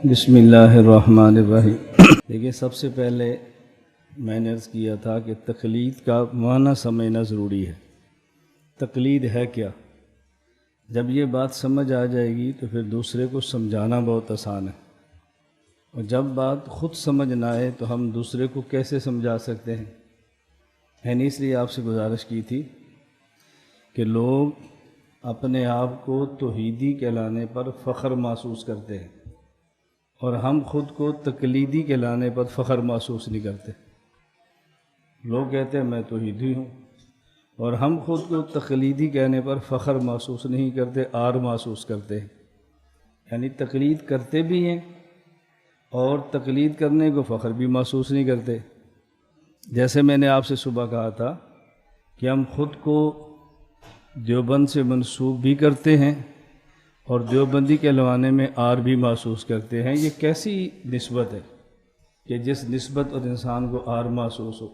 بسم اللہ الرحمن الرحیم۔ دیکھیے، سب سے پہلے میں نے عرض کیا تھا کہ تقلید کا معنی سمجھنا ضروری ہے۔ تقلید ہے کیا؟ جب یہ بات سمجھ آ جائے گی تو پھر دوسرے کو سمجھانا بہت آسان ہے، اور جب بات خود سمجھ نہ آئے تو ہم دوسرے کو کیسے سمجھا سکتے ہیں؟ میں نے اس لیے آپ سے گزارش کی تھی کہ لوگ اپنے آپ کو توحیدی کہلانے پر فخر محسوس کرتے ہیں، اور ہم خود کو تقلیدی کہلانے پر فخر محسوس نہیں کرتے۔ لوگ کہتے ہیں میں توحیدی ہوں، اور ہم خود کو تقلیدی کہنے پر فخر محسوس نہیں کرتے، عار محسوس کرتے ہیں۔ یعنی تقلید کرتے بھی ہیں اور تقلید کرنے کو فخر بھی محسوس نہیں کرتے۔ جیسے میں نے آپ سے صبح کہا تھا کہ ہم خود کو دیوبند سے منسوب بھی کرتے ہیں اور دیوبندی کہلوانے میں عار بھی محسوس کرتے ہیں۔ یہ کیسی نسبت ہے کہ جس نسبت اور انسان کو عار محسوس ہو؟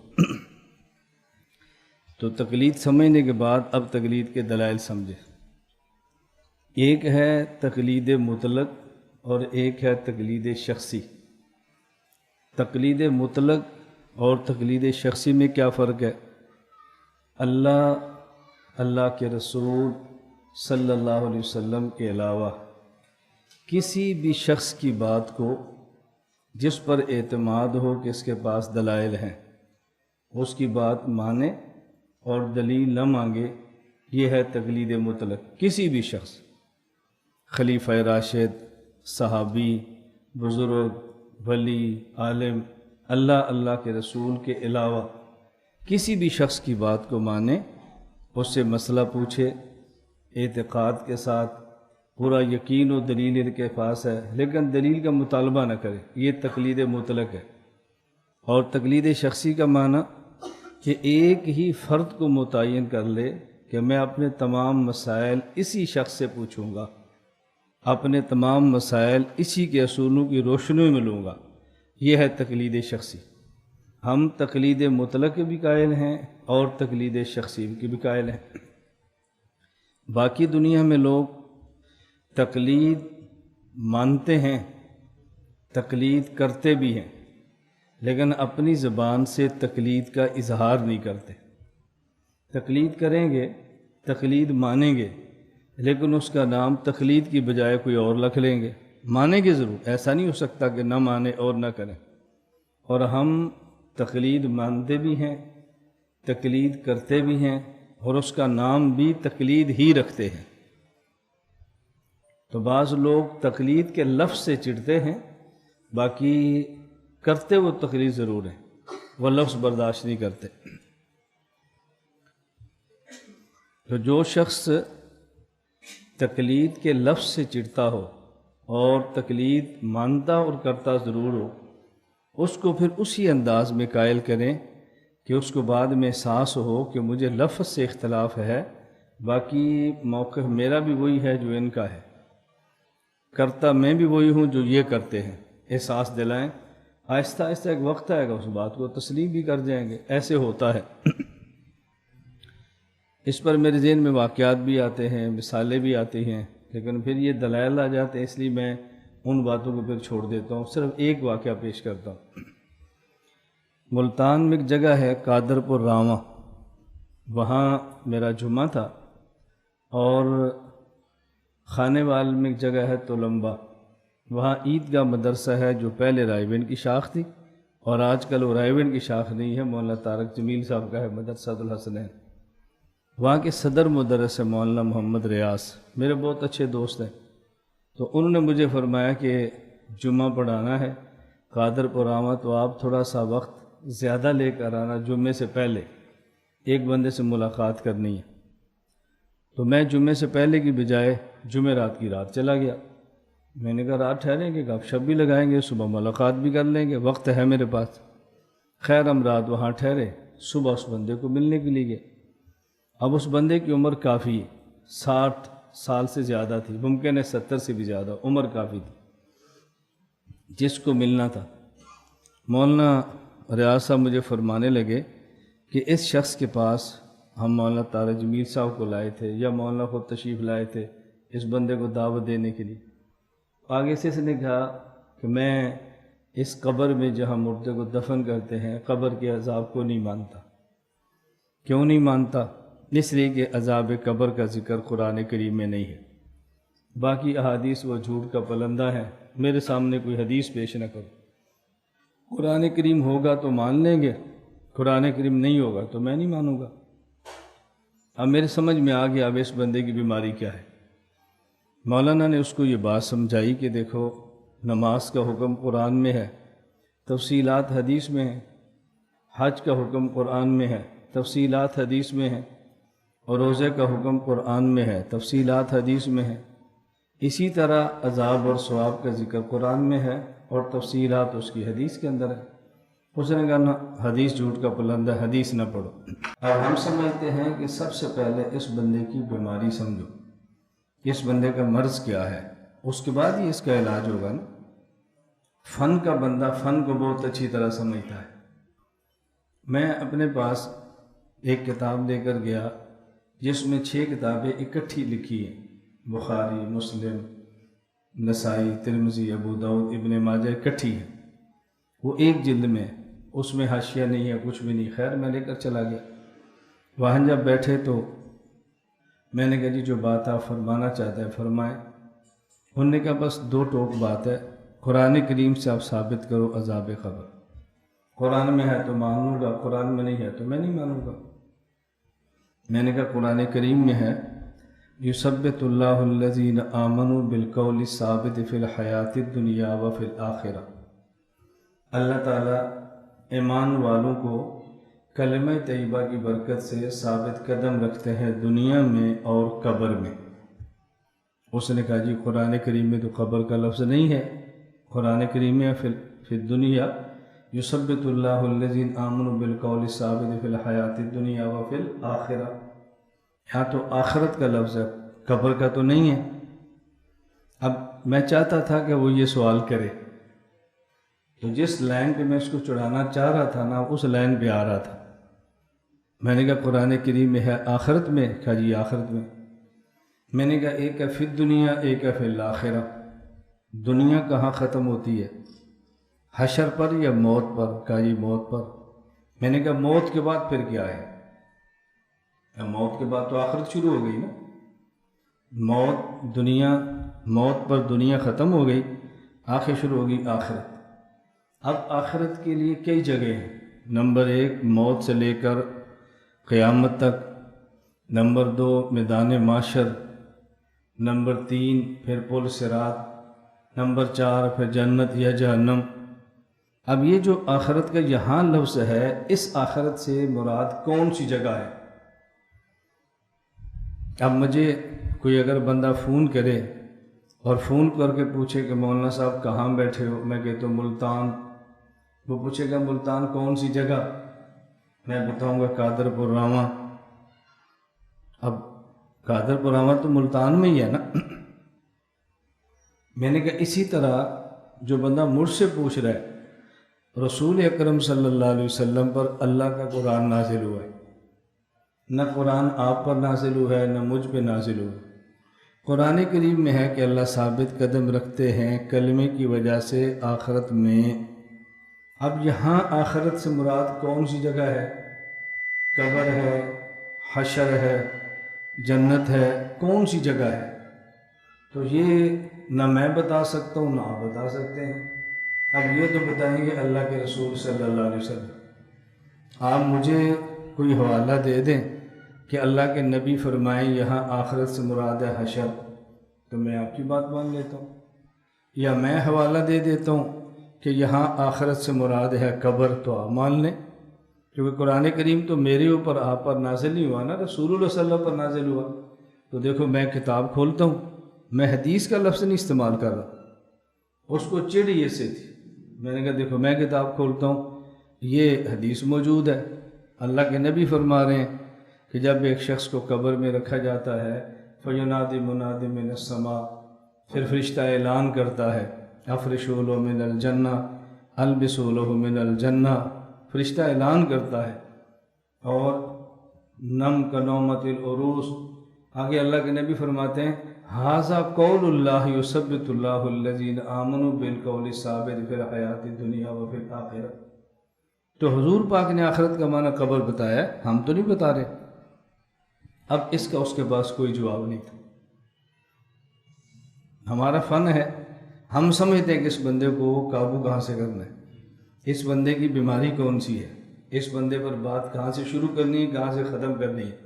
تو تقلید سمجھنے کے بعد اب تقلید کے دلائل سمجھے۔ ایک ہے تقلید مطلق اور ایک ہے تقلید شخصی۔ تقلید مطلق اور تقلید شخصی میں کیا فرق ہے؟ اللہ کے رسول صلی اللہ علیہ وسلم کے علاوہ کسی بھی شخص کی بات کو جس پر اعتماد ہو کہ اس کے پاس دلائل ہیں، اس کی بات مانے اور دلیل نہ مانگے، یہ ہے تقلید مطلق۔ کسی بھی شخص، خلیفہ راشد، صحابی، بزرگ، ولی، عالم، اللہ کے رسول کے علاوہ کسی بھی شخص کی بات کو مانے، اس سے مسئلہ پوچھے اعتقاد کے ساتھ، پورا یقین و دلیل ان کے پاس ہے، لیکن دلیل کا مطالبہ نہ کرے، یہ تقلید مطلق ہے۔ اور تقلید شخصی کا معنی کہ ایک ہی فرد کو متعین کر لے کہ میں اپنے تمام مسائل اسی شخص سے پوچھوں گا، اپنے تمام مسائل اسی کے اصولوں کی روشنی میں لوں گا، یہ ہے تقلید شخصی۔ ہم تقلید مطلق کے بھی قائل ہیں اور تقلید شخصی کے بھی قائل ہیں۔ باقی دنیا میں لوگ تقلید مانتے ہیں، تقلید کرتے بھی ہیں، لیکن اپنی زبان سے تقلید کا اظہار نہیں کرتے۔ تقلید کریں گے، تقلید مانیں گے، لیکن اس کا نام تقلید کی بجائے کوئی اور رکھ لیں گے۔ مانیں گے ضرور، ایسا نہیں ہو سکتا کہ نہ مانیں اور نہ کریں۔ اور ہم تقلید مانتے بھی ہیں، تقلید کرتے بھی ہیں، اور اس کا نام بھی تقلید ہی رکھتے ہیں۔ تو بعض لوگ تقلید کے لفظ سے چڑھتے ہیں، باقی کرتے وہ تقلید ضرور ہیں، وہ لفظ برداشت نہیں کرتے۔ تو جو شخص تقلید کے لفظ سے چڑھتا ہو اور تقلید مانتا اور کرتا ضرور ہو، اس کو پھر اسی انداز میں قائل کریں کہ اس کو بعد میں احساس ہو کہ مجھے لفظ سے اختلاف ہے، باقی موقف میرا بھی وہی ہے جو ان کا ہے، کرتا میں بھی وہی ہوں جو یہ کرتے ہیں، احساس دلائیں۔ آہستہ آہستہ ایک وقت آئے گا، اس بات کو تسلیم بھی کر جائیں گے۔ ایسے ہوتا ہے۔ اس پر میرے ذہن میں واقعات بھی آتے ہیں، مثالیں بھی آتی ہیں، لیکن پھر یہ دلائل آ جاتے ہیں، اس لیے میں ان باتوں کو پھر چھوڑ دیتا ہوں۔ صرف ایک واقعہ پیش کرتا ہوں۔ ملتان میں ایک جگہ ہے قادرپور راواں، وہاں میرا جمعہ تھا، اور خانے وال میں ایک جگہ ہے تولمبا، وہاں عیدگاہ مدرسہ ہے جو پہلے رائیوین کی شاخ تھی، اور آج کل وہ رائیوین کی شاخ نہیں ہے، مولانا طارق جمیل صاحب کا ہے مدرسہ الحسنین۔ وہاں کے صدر مدرس ہے مولانا محمد ریاض، میرے بہت اچھے دوست ہیں۔ تو انہوں نے مجھے فرمایا کہ جمعہ پڑھانا ہے قادرپور راواں، تو آپ تھوڑا سا وقت زیادہ لے کر آنا، جمعے سے پہلے ایک بندے سے ملاقات کرنی ہے۔ تو میں جمعے سے پہلے کی بجائے جمعرات کی رات چلا گیا۔ میں نے کہا رات ٹھہریں گے، گپ شپ بھی لگائیں گے، صبح ملاقات بھی کر لیں گے، وقت ہے میرے پاس۔ خیر ہم رات وہاں ٹھہرے، صبح اس بندے کو ملنے کے لیے گئے۔ اب اس بندے کی عمر کافی 60 سال سے زیادہ تھی، ممکن ہے 70 سے بھی زیادہ، عمر کافی تھی جس کو ملنا تھا۔ مولانا ریاض صاحب مجھے فرمانے لگے کہ اس شخص کے پاس ہم مولانا طارق جمیل صاحب کو لائے تھے، یا مولانا خود تشریف لائے تھے اس بندے کو دعوت دینے کے لیے۔ آگے سے اس نے کہا کہ میں اس قبر میں جہاں مردے کو دفن کرتے ہیں قبر کے عذاب کو نہیں مانتا۔ کیوں نہیں مانتا؟ اس لیے کہ عذاب قبر کا ذکر قرآن کریم میں نہیں ہے۔ باقی احادیث وہ جھوٹ کا پلندہ ہے، میرے سامنے کوئی حدیث پیش نہ کرو۔ قرآن کریم ہوگا تو مان لیں گے، قرآن کریم نہیں ہوگا تو میں نہیں مانوں گا۔ اب میرے سمجھ میں آ گیا اب اس بندے کی بیماری کیا ہے۔ مولانا نے اس کو یہ بات سمجھائی کہ دیکھو نماز کا حکم قرآن میں ہے، تفصیلات حدیث میں ہیں، حج کا حکم قرآن میں ہے، تفصیلات حدیث میں ہیں، اور روزے کا حکم قرآن میں ہے، تفصیلات حدیث میں ہے۔ اسی طرح عذاب اور ثواب کا ذکر قرآن میں ہے اور تفصیلات اس کی حدیث کے اندر ہے۔ اس نے کہا نا حدیث جھوٹ کا پلندہ، حدیث نہ پڑھو۔ اب ہم سمجھتے ہیں کہ سب سے پہلے اس بندے کی بیماری سمجھو، اس بندے کا مرض کیا ہے، اس کے بعد ہی اس کا علاج ہوگا نا۔ فن کا بندہ فن کو بہت اچھی طرح سمجھتا ہے۔ میں اپنے پاس ایک کتاب لے کر گیا جس میں 6 کتابیں اکٹھی لکھی ہیں، بخاری، مسلم، نسائی، ترمذی، ابو داؤد، ابن ماجہ اکٹھی ہیں، وہ ایک جلد میں، اس میں حاشیہ نہیں ہے، کچھ بھی نہیں۔ خیر میں لے کر چلا گیا، وہاں جب بیٹھے تو میں نے کہا جی جو بات آپ فرمانا چاہتے ہیں فرمائیں۔ انہوں نے کہا بس 2 ٹوک بات ہے، قرآن کریم سے آپ ثابت کرو عذاب قبر۔ قرآن میں ہے تو مانوں گا، قرآن میں نہیں ہے تو میں نہیں مانوں گا۔ میں نے کہا قرآن کریم میں ہے یثبت اللہ الذین آمنوا بالقول الثابت فی الحیات الدنیا وفی الآخرہ۔ اللہ تعالیٰ ایمان والوں کو کلمہ طیبہ کی برکت سے ثابت قدم رکھتے ہیں دنیا میں اور قبر میں۔ اس نے کہا جی قرآن کریم میں تو قبر کا لفظ نہیں ہے، قرآن کریم میں فی الدنیا یثبت اللہ الذین آمنوا بالقول الثابت فی الحیات الدنیا وفی الآخرہ۔ یہاں تو آخرت کا لفظ ہے، قبر کا تو نہیں ہے۔ اب میں چاہتا تھا کہ وہ یہ سوال کرے، تو جس لائن پہ میں اس کو چڑھانا چاہ رہا تھا نا اس لائن پہ آ رہا تھا۔ میں نے کہا قرآن کریم میں ہے آخرت میں؟ کہا جی آخرت میں۔ میں نے کہا ایک ہے فی الدنیا، ایک ہے فی الآخرہ۔ دنیا کہاں ختم ہوتی ہے، حشر پر یا موت پر؟ کہا جی موت پر۔ میں نے کہا موت کے بعد پھر کیا ہے؟ موت کے بعد تو آخرت شروع ہو گئی نا۔ موت پر دنیا ختم ہو گئی، آخر شروع ہو گئی آخرت۔ اب آخرت کے لیے کئی جگہ ہیں، نمبر 1 موت سے لے کر قیامت تک، نمبر 2 میدان محشر، نمبر 3 پھر پل صراط، نمبر 4 پھر جنت یا جہنم۔ اب یہ جو آخرت کا یہاں لفظ ہے، اس آخرت سے مراد کون سی جگہ ہے؟ اب مجھے کوئی اگر بندہ فون کرے اور فون کر کے پوچھے کہ مولانا صاحب کہاں بیٹھے ہو، میں کہتا ہوں ملتان۔ وہ پوچھے گا ملتان کون سی جگہ؟ میں بتاؤں گا قادر پور راواں۔ اب قادر پور راواں تو ملتان میں ہی ہے نا۔ میں نے کہا اسی طرح جو بندہ مجھ سے پوچھ رہا ہے رسول اکرم صلی اللہ علیہ وسلم پر اللہ کا قرآن نازل ہوا ہے، نہ قرآن آپ پر نازل ہوا ہے نہ مجھ پہ نازل ہوا ہے۔ قرآن کریم میں ہے کہ اللہ ثابت قدم رکھتے ہیں کلمے کی وجہ سے آخرت میں۔ اب یہاں آخرت سے مراد کون سی جگہ ہے؟ قبر ہے، حشر ہے، جنت ہے، کون سی جگہ ہے؟ تو یہ نہ میں بتا سکتا ہوں نہ آپ بتا سکتے ہیں۔ اب یہ تو بتائیں گے اللہ کے رسول صلی اللہ علیہ وسلم۔ آپ مجھے کوئی حوالہ دے دیں کہ اللہ کے نبی فرمائیں یہاں آخرت سے مراد ہے حشر، تو میں آپ کی بات مان لیتا ہوں، یا میں حوالہ دے دیتا ہوں کہ یہاں آخرت سے مراد ہے قبر، تو آپ مان لیں، کیونکہ قرآن کریم تو میرے اوپر آپ پر نازل نہیں ہوا نا، رسول اللہ صلی اللہ علیہ وسلم پر نازل ہوا۔ تو دیکھو میں کتاب کھولتا ہوں، میں حدیث کا لفظ نہیں استعمال کر رہا۔ اس کو چڑ یہ سے تھی، میں نے کہا دیکھو میں کتاب کھولتا ہوں، یہ حدیث موجود ہے، اللہ کے نبی فرما رہے ہیں کہ جب ایک شخص کو قبر میں رکھا جاتا ہے فَيُنَادِ مُنَادٍ مِّنَ السَّمَاءِ، پھر فرشتہ اعلان کرتا ہے اَفْرِشُوا لَهُ مِنَ الْجَنَّةِ أَلْبِسُوا لَهُ مِنَ الْجَنَّةِ، فرشتہ اعلان کرتا ہے۔ اور نم کا نومت العروس، آگے اللہ کے نبی فرماتے ہیں ھذا قول اللہ یثبت اللہ الذین آمنوا بالقول الثابت فی الحیات الدنیا وفی الآخرہ۔ تو حضور پاک نے آخرت کا معنی قبر بتایا ہے، ہم تو نہیں بتا رہے۔ اب اس کا اس کے پاس کوئی جواب نہیں تھا۔ ہمارا فن ہے، ہم سمجھتے ہیں کہ اس بندے کو قابو کہاں سے کرنا ہے، اس بندے کی بیماری کون سی ہے، اس بندے پر بات کہاں سے شروع کرنی ہے، کہاں سے ختم کرنی ہے۔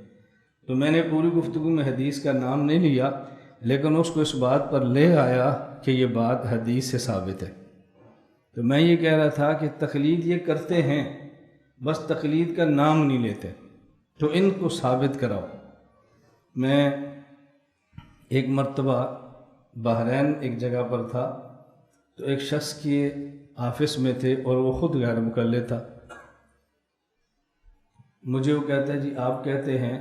تو میں نے پوری گفتگو میں حدیث کا نام نہیں لیا، لیکن اس کو اس بات پر لے آیا کہ یہ بات حدیث سے ثابت ہے۔ تو میں یہ کہہ رہا تھا کہ تقلید یہ کرتے ہیں، بس تقلید کا نام نہیں لیتے، تو ان کو ثابت کراؤ۔ میں ایک مرتبہ بحرین ایک جگہ پر تھا، تو ایک شخص کے آفس میں تھے اور وہ خود غیر مقلد تھا۔ مجھے وہ کہتا ہے جی آپ کہتے ہیں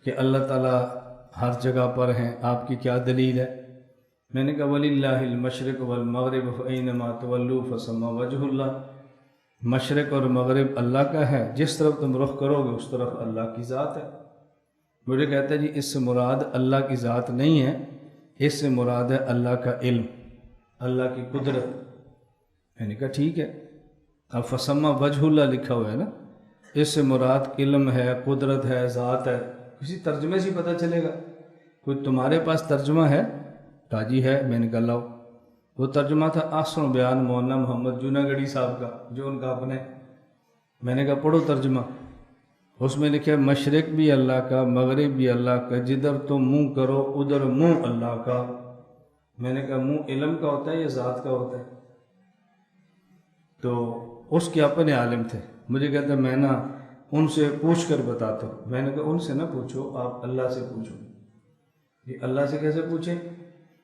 کہ اللہ تعالیٰ ہر جگہ پر ہیں، آپ کی کیا دلیل ہے؟ میں نے کہا وَلِلَّهِ الْمَشْرِقُ وَالْمَغْرِبُ فَأَيْنَمَا تُوَلُّوا فَثَمَّ وَجْهُ اللَّهِ۔ مشرق اور مغرب اللہ کا ہے، جس طرف تم رخ کرو گے اس طرف اللہ کی ذات ہے۔ مجھے کہتا ہے جی اس سے مراد اللہ کی ذات نہیں ہے، اس سے مراد ہے اللہ کا علم، اللہ کی قدرت۔ میں نے کہا ٹھیک ہے، اب فَثَمَّ وَجْهُ اللَّهِ لکھا ہوا ہے نا، اس سے مراد علم ہے، قدرت ہے، ذات ہے۔ کسی ترجمے سے پتہ چلے گا۔ کوئی تمہارے پاس ترجمہ ہے؟ کہا جی ہے۔ میں نے کہا لاؤ۔ وہ ترجمہ تھا احسن بیان مولانا محمد جوناگڑھی صاحب کا، جو ان کا اپنے۔ میں نے کہا پڑھو ترجمہ۔ اس میں لکھا مشرق بھی اللہ کا، مغرب بھی اللہ کا، جدھر تم منہ کرو ادھر منہ اللہ کا۔ میں نے کہا منہ علم کا ہوتا ہے یا ذات کا ہوتا ہے؟ تو اس کے اپنے عالم تھے۔ مجھے کہتا ہے میں نا ان سے پوچھ کر بتاتا ہوں۔ میں نے کہا ان سے نہ پوچھو، آپ اللہ سے پوچھو۔ یہ اللہ سے کیسے پوچھیں؟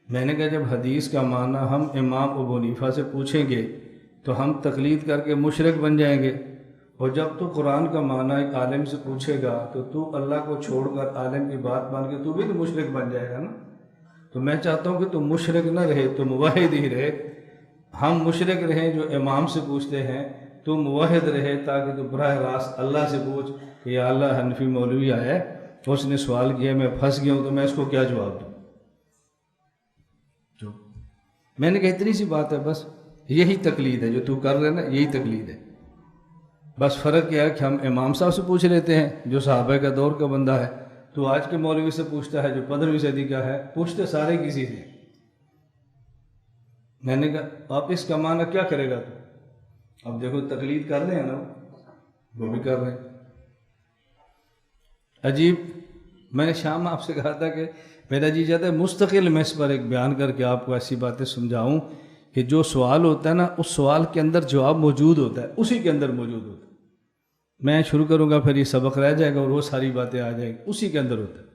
میں نے کہا جب حدیث کا معنی ہم امام ابو حنیفہ سے پوچھیں گے تو ہم تقلید کر کے مشرک بن جائیں گے، اور جب تو قرآن کا معنی ایک عالم سے پوچھے گا تو اللہ کو چھوڑ کر عالم کی بات مان کے تو بھی تو مشرک بن جائے گا نا۔ تو میں چاہتا ہوں کہ تم مشرک نہ رہے، تو موحد ہی رہے۔ ہم مشرک رہیں جو امام سے پوچھتے ہیں، تو موحد رہے تاکہ تو براہ راست اللہ سے پوچھ کہ یا اللہ حنفی مولوی آیا ہے، اس نے سوال کیا، میں پھنس گیا ہوں، تو میں اس کو کیا جواب دوں؟ جو میں نے کہا اتنی سی بات ہے، بس یہی تقلید ہے جو تو کر رہے نا، یہی تقلید ہے۔ بس فرق کیا ہے کہ ہم امام صاحب سے پوچھ لیتے ہیں جو صحابہ کا دور کا بندہ ہے، تو آج کے مولوی سے پوچھتا ہے جو 15ویں صدی کا ہے، پوچھتے سارے کسی سے۔ میں نے کہا آپ اس کا معنی کیا کرے گا تو؟ اب دیکھو تقلید کر رہے ہیں نا، وہ بھی کر رہے ہیں۔ عجیب۔ میں نے شام آپ سے کہا تھا کہ میرا جی چاہتا ہے مستقل میں اس پر ایک بیان کر کے آپ کو ایسی باتیں سمجھاؤں کہ جو سوال ہوتا ہے نا، اس سوال کے اندر جواب موجود ہوتا ہے، اسی کے اندر موجود ہوتا ہے۔ میں شروع کروں گا پھر یہ سبق رہ جائے گا اور وہ ساری باتیں آ جائیں گی، اسی کے اندر ہوتا ہے۔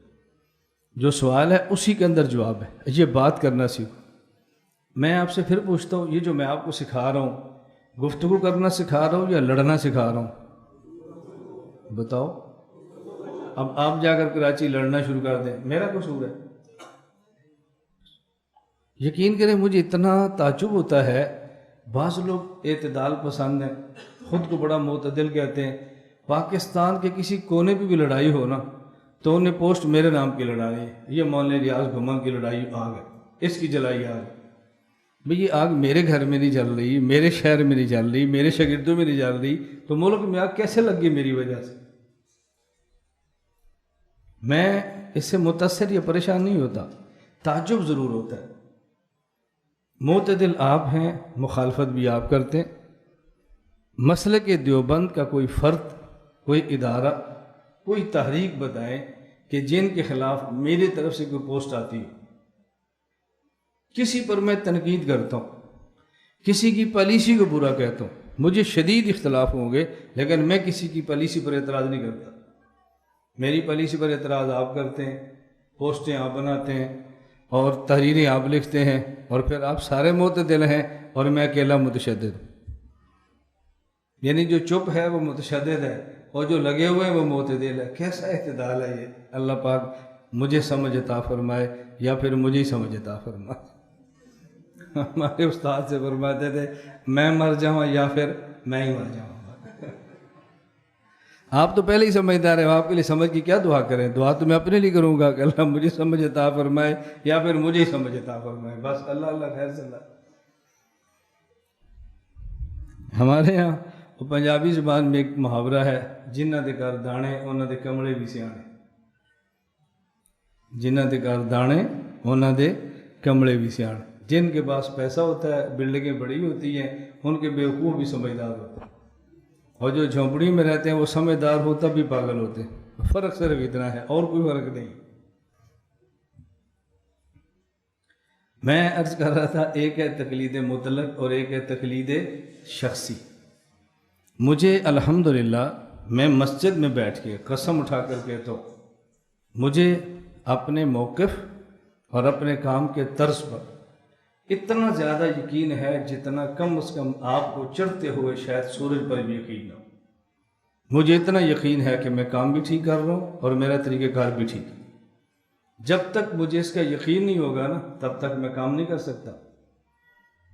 جو سوال ہے اسی کے اندر جواب ہے۔ یہ بات کرنا سیکھو۔ میں آپ سے پھر پوچھتا ہوں، یہ جو میں آپ کو سکھا رہا ہوں، گفتگو کرنا سکھا رہا ہوں یا لڑنا سکھا رہا ہوں؟ بتاؤ۔ اب آپ جا کر کراچی لڑنا شروع کر دیں، میرا قصور ہے؟ یقین کریں مجھے اتنا تعجب ہوتا ہے، بعض لوگ اعتدال پسند ہیں، خود کو بڑا معتدل کہتے ہیں، پاکستان کے کسی کونے پہ بھی لڑائی ہو نا تو انہیں پوسٹ میرے نام کی لڑائی ہے، یہ مولانا ریاض گھمن کی لڑائی آگ ہے، اس کی جلائی آگ۔ بھئی یہ آگ میرے گھر میں نہیں جل رہی، میرے شہر میں نہیں جل رہی، میرے شاگردوں میں نہیں جل رہی، تو ملک میں آگ کیسے لگ گئی میری وجہ سے؟ میں اس سے متاثر یا پریشان نہیں ہوتا، تعجب ضرور ہوتا ہے۔ معتدل آپ ہیں، مخالفت بھی آپ کرتے ہیں۔ مسلک دیوبند کا کوئی فرد، کوئی ادارہ، کوئی تحریک بتائیں کہ جن کے خلاف میری طرف سے کوئی پوسٹ آتی ہے، کسی پر میں تنقید کرتا ہوں، کسی کی پالیسی کو برا کہتا ہوں، مجھے شدید اختلاف ہوں گے لیکن میں کسی کی پالیسی پر اعتراض نہیں کرتا۔ میری پالیسی پر اعتراض آپ کرتے ہیں، پوسٹیں آپ بناتے ہیں اور تحریریں آپ لکھتے ہیں، اور پھر آپ سارے معتدل ہیں اور میں اکیلا متشدد ہوں۔ یعنی جو چپ ہے وہ متشدد ہے اور جو لگے ہوئے ہیں وہ معتدل ہے۔ کیسا اعتدال ہے یہ؟ اللہ پاک مجھے سمجھ عطا فرمائے یا پھر مجھے ہی سمجھ عطا فرمائے۔ ہمارے استاد سے فرماتے تھے میں مر جاؤں یا پھر میں ہی مر جاؤں۔ آپ تو پہلے ہی سمجھدار ہیں، آپ کے لیے سمجھ کی کیا دعا کریں؟ دعا تو میں اپنے لیے کروں گا کہ اللہ مجھے سمجھ عطا فرمائے یا پھر مجھے ہی سمجھ عطا فرمائے، بس اللہ اللہ خیر صلی اللہ۔ ہمارے ہاں وہ پنجابی زبان میں ایک محاورہ ہے، جنہ دے گھر دانے انہاں دے کملے بھی سیانے، جنہ دے گھر دانے انہاں دے کملے بھی سیانے۔ جن کے پاس پیسہ ہوتا ہے، بلڈنگیں بڑی ہوتی ہیں، ان کے بیوقوف بھی سمجھدار ہوتے ہیں، اور جو جھونپڑی میں رہتے ہیں وہ سمجھدار ہوتا بھی پاگل ہوتے ہیں۔ فرق صرف اتنا ہے، اور کوئی فرق نہیں۔ میں عرض کر رہا تھا، ایک ہے تقلید مطلق اور ایک ہے تقلید شخصی۔ مجھے الحمدللہ میں مسجد میں بیٹھ کے قسم اٹھا کر کہتا ہوں، مجھے اپنے موقف اور اپنے کام کے طرز پر اتنا زیادہ یقین ہے جتنا کم از کم آپ کو چڑھتے ہوئے شاید سورج پر بھی یقین نہ ہو۔ مجھے اتنا یقین ہے کہ میں کام بھی ٹھیک کر رہا ہوں اور میرا طریقہ کار بھی ٹھیک ہے۔ جب تک مجھے اس کا یقین نہیں ہوگا نا، تب تک میں کام نہیں کر سکتا۔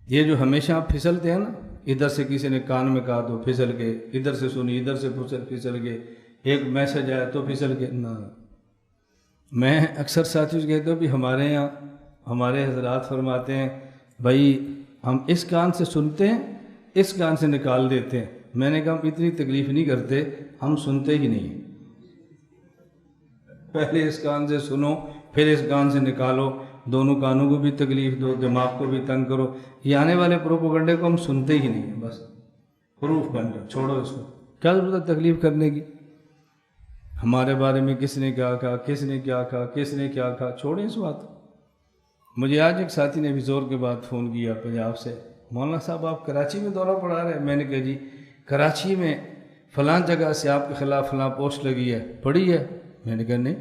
یہ جو ہمیشہ آپ پھسلتے ہیں نا، ادھر سے کسی نے کان میں کہا تو پھسل گئے، ادھر سے سنی ادھر سے پھسل گئے، ایک میسج آیا تو پھسل گئے۔ نہ، میں اکثر ساتھیوں سے کہتا ہوں کہ ہمارے یہاں ہمارے حضرات فرماتے ہیں، بھائی ہم اس کان سے سنتے ہیں، اس کان سے نکال دیتے ہیں۔ میں نے کہا ہم اتنی تکلیف نہیں کرتے، ہم سنتے ہی نہیں ہیں۔ پہلے اس کان سے سنو، پھر اس کان سے نکالو، دونوں کانوں کو بھی تکلیف دو، دماغ کو بھی تنگ کرو۔ یہ آنے والے پروپیگنڈے کو ہم سنتے ہی نہیں ہیں، بس پروف بن جاؤ، چھوڑو اس کو، کیا ضرورت ہے تکلیف کرنے کی؟ ہمارے بارے میں کس نے کیا کہا، کس نے کیا کہا، کس نے کیا کہا، چھوڑیں اس بات کو۔ مجھے آج ایک ساتھی نے بھی زور کے بعد فون کیا پنجاب سے، مولانا صاحب آپ کراچی میں دورہ پڑھا رہے ہیں؟ میں نے کہا جی کراچی میں فلاں جگہ سے آپ کے خلاف فلاں پوسٹ لگی ہے، پڑھی ہے؟ میں نے کہا نہیں۔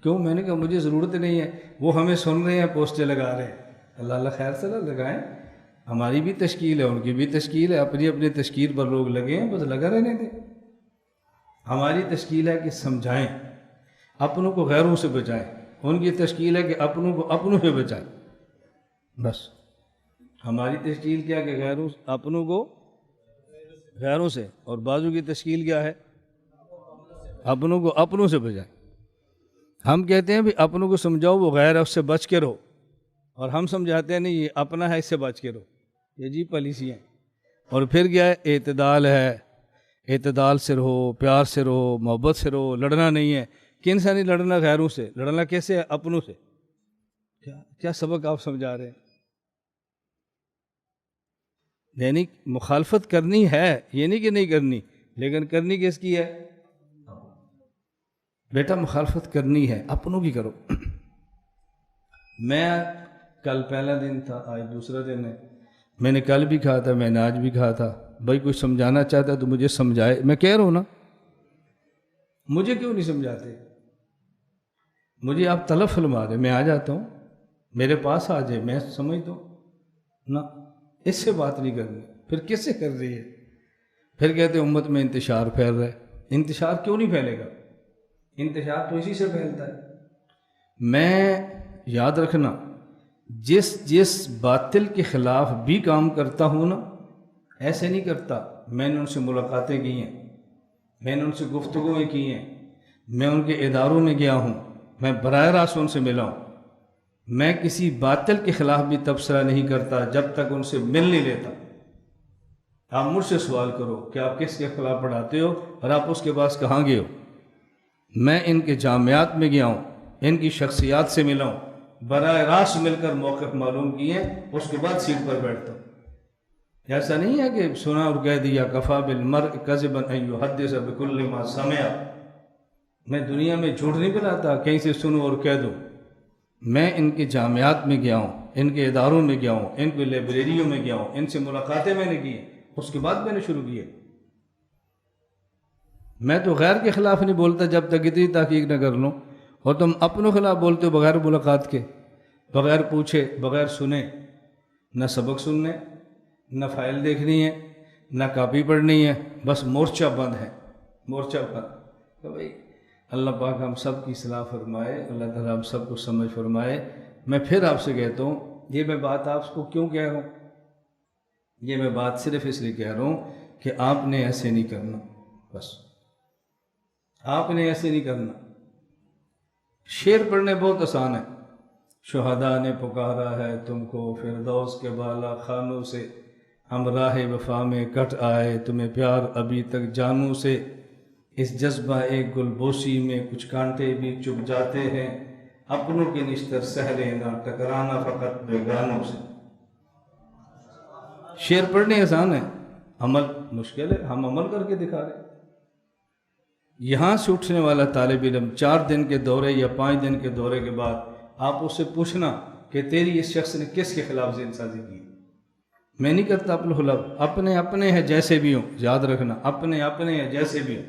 کیوں؟ میں نے کہا مجھے ضرورت نہیں ہے، وہ ہمیں سن رہے ہیں، پوسٹیں لگا رہے ہیں۔ اللہ اللہ خیر سے لگائیں، ہماری بھی تشکیل ہے، ان کی بھی تشکیل ہے، اپنی اپنی تشکیل پر لوگ لگے ہیں، بس لگا رہنے دیں۔ ہماری تشکیل ہے کہ سمجھائیں، اپنوں کو غیروں سے بچائیں، ان کی تشکیل ہے کہ اپنوں کو اپنوں سے بچائیں، بس۔ ہماری تشکیل کیا کہ اپنوں کو غیروں سے، اور بازو کی تشکیل کیا ہے؟ اپنوں کو اپنوں سے بچائیں۔ ہم کہتے ہیں بھی اپنوں کو سمجھاؤ، وہ غیر ہے اس سے بچ کے رہو، اور ہم سمجھاتے ہیں نہیں یہ اپنا ہے اس سے بچ کے رہو۔ یہ جی پالیسیاں۔ اور پھر کیا ہے؟ اعتدال ہے، اعتدال سے رہو، پیار سے رہو، محبت سے رہو، لڑنا نہیں ہے۔ کن سے نہیں لڑنا؟ غیروں سے۔ لڑنا کیسے ہے؟ اپنوں سے۔ کیا سبق آپ سمجھا رہے ہیں؟ یعنی مخالفت کرنی ہے، یہ نہیں کہ نہیں کرنی، لیکن کرنی کس کی ہے؟ بیٹا مخالفت کرنی ہے، اپنوں کی کرو۔ میں کل پہلا دن تھا، آج دوسرا دن ہے، میں نے کل بھی کہا تھا، میں نے آج بھی کہا تھا، بھائی کوئی سمجھانا چاہتا ہے تو مجھے سمجھائے۔ میں کہہ رہا ہوں نا، مجھے کیوں نہیں سمجھاتے؟ مجھے آپ طلب فرما دیں، میں آ جاتا ہوں، میرے پاس آ جائے، میں سمجھتا ہوں نا، اس سے بات نہیں کرنی۔ پھر کس سے کر رہی ہے؟ پھر کہتے ہیں امت میں انتشار پھیل رہا ہے۔ انتشار کیوں نہیں پھیلے گا؟ انتشار تو اسی سے پھیلتا ہے۔ میں یاد رکھنا، جس باطل کے خلاف بھی کام کرتا ہوں نا، ایسے نہیں کرتا۔ میں نے ان سے ملاقاتیں کی ہیں، میں نے ان سے گفتگویں کی ہیں، میں ان کے اداروں میں گیا ہوں، میں براہ راست ان سے ملا ہوں۔ میں کسی باطل کے خلاف بھی تبصرہ نہیں کرتا جب تک ان سے مل نہیں لیتا۔ آپ مجھ سے سوال کرو کہ آپ کس کے خلاف پڑھاتے ہو اور آپ اس کے پاس کہاں گئے ہو؟ میں ان کے جامعات میں گیا ہوں، ان کی شخصیات سے ملا ہوں، براہ راست مل کر موقف معلوم کیے، اس کے بعد سیٹ پر بیٹھتا ہوں۔ ایسا نہیں ہے کہ سنا اور کہہ دیا، کفا بالمرء کذبا ان یحدث بکل ما سمع۔ میں دنیا میں جھوٹ نہیں بناتا، کہیں سے سنوں اور کہہ دوں۔ میں ان کے جامعات میں گیا ہوں، ان کے اداروں میں گیا ہوں، ان کے لائبریریوں میں گیا ہوں، ان سے ملاقاتیں میں نے کی، اس کے بعد میں نے شروع کیے۔ میں تو غیر کے خلاف نہیں بولتا جب تک اتنی تحقیق نہ کر لوں، اور تم اپنوں خلاف بولتے ہو بغیر ملاقات کے، بغیر پوچھے، بغیر سنے۔ نہ سبق سننے، نہ فائل دیکھنی ہے، نہ کاپی پڑھنی ہے، بس مورچہ بند ہے، مورچہ بند۔ تو بھائی اللہ پاک ہم سب کی اصلاح فرمائے، اللہ تعالیٰ ہم سب کو سمجھ فرمائے۔ میں پھر آپ سے کہتا ہوں، یہ میں بات آپ کو کیوں کہہ رہا ہوں؟ یہ میں بات صرف اس لیے کہہ رہا ہوں کہ آپ نے ایسے نہیں کرنا، بس آپ نے ایسے نہیں کرنا۔ شعر پڑھنے بہت آسان ہے۔ شہداء نے پکارا ہے تم کو فردوس کے بالا خانوں سے، ہم راہ وفا میں کٹ آئے تمہیں پیار ابھی تک جانوں سے، اس جذبہ ایک گل بوسی میں کچھ کانٹے بھی چپ جاتے ہیں، اپنوں کے نشتر سہ لینا ٹکرانا فقط بیگانوں سے۔ شعر پڑھنے آسان ہے، عمل مشکل ہے، ہم عمل کر کے دکھا رہے ہیں۔ یہاں سے اٹھنے والا طالب علم 4 دن کے دورے یا 5 دن کے دورے کے بعد آپ اس سے پوچھنا کہ تیری اس شخص نے کس کے خلاف ذہن سازی کی۔ میں نہیں کرتا اپنے اپنے ہیں جیسے بھی ہوں، یاد رکھنا اپنے اپنے ہیں جیسے بھی ہوں۔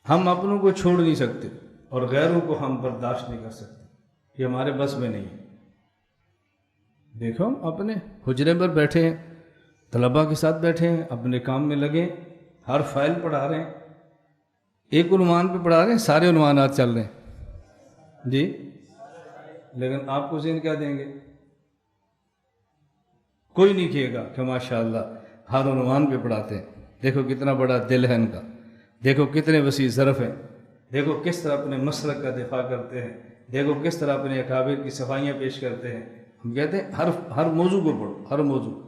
ہم اپنوں کو چھوڑ نہیں سکتے اور غیروں کو ہم برداشت نہیں کر سکتے، یہ ہمارے بس میں نہیں ہے۔ دیکھو ہم اپنے حجرے پر بیٹھے ہیں، طلباء کے ساتھ بیٹھے ہیں، اپنے کام میں لگے، ہر فائل پڑھا رہے ہیں، ایک عنوان پہ پڑھا رہے ہیں، سارے عنوانات چل رہے ہیں جی، لیکن آپ کو ذہن کیا دیں گے؟ کوئی نہیں کہے گا کہ ماشاءاللہ ہر عنوان پہ پڑھاتے ہیں، دیکھو کتنا بڑا دل ہے ان کا، دیکھو کتنے وسیع ظرف ہیں، دیکھو کس طرح اپنے مسلک کا دفاع کرتے ہیں، دیکھو کس طرح اپنے اکابر کی صفائیاں پیش کرتے ہیں۔ ہم کہتے ہیں ہر موضوع کو پڑھو، ہر موضوع۔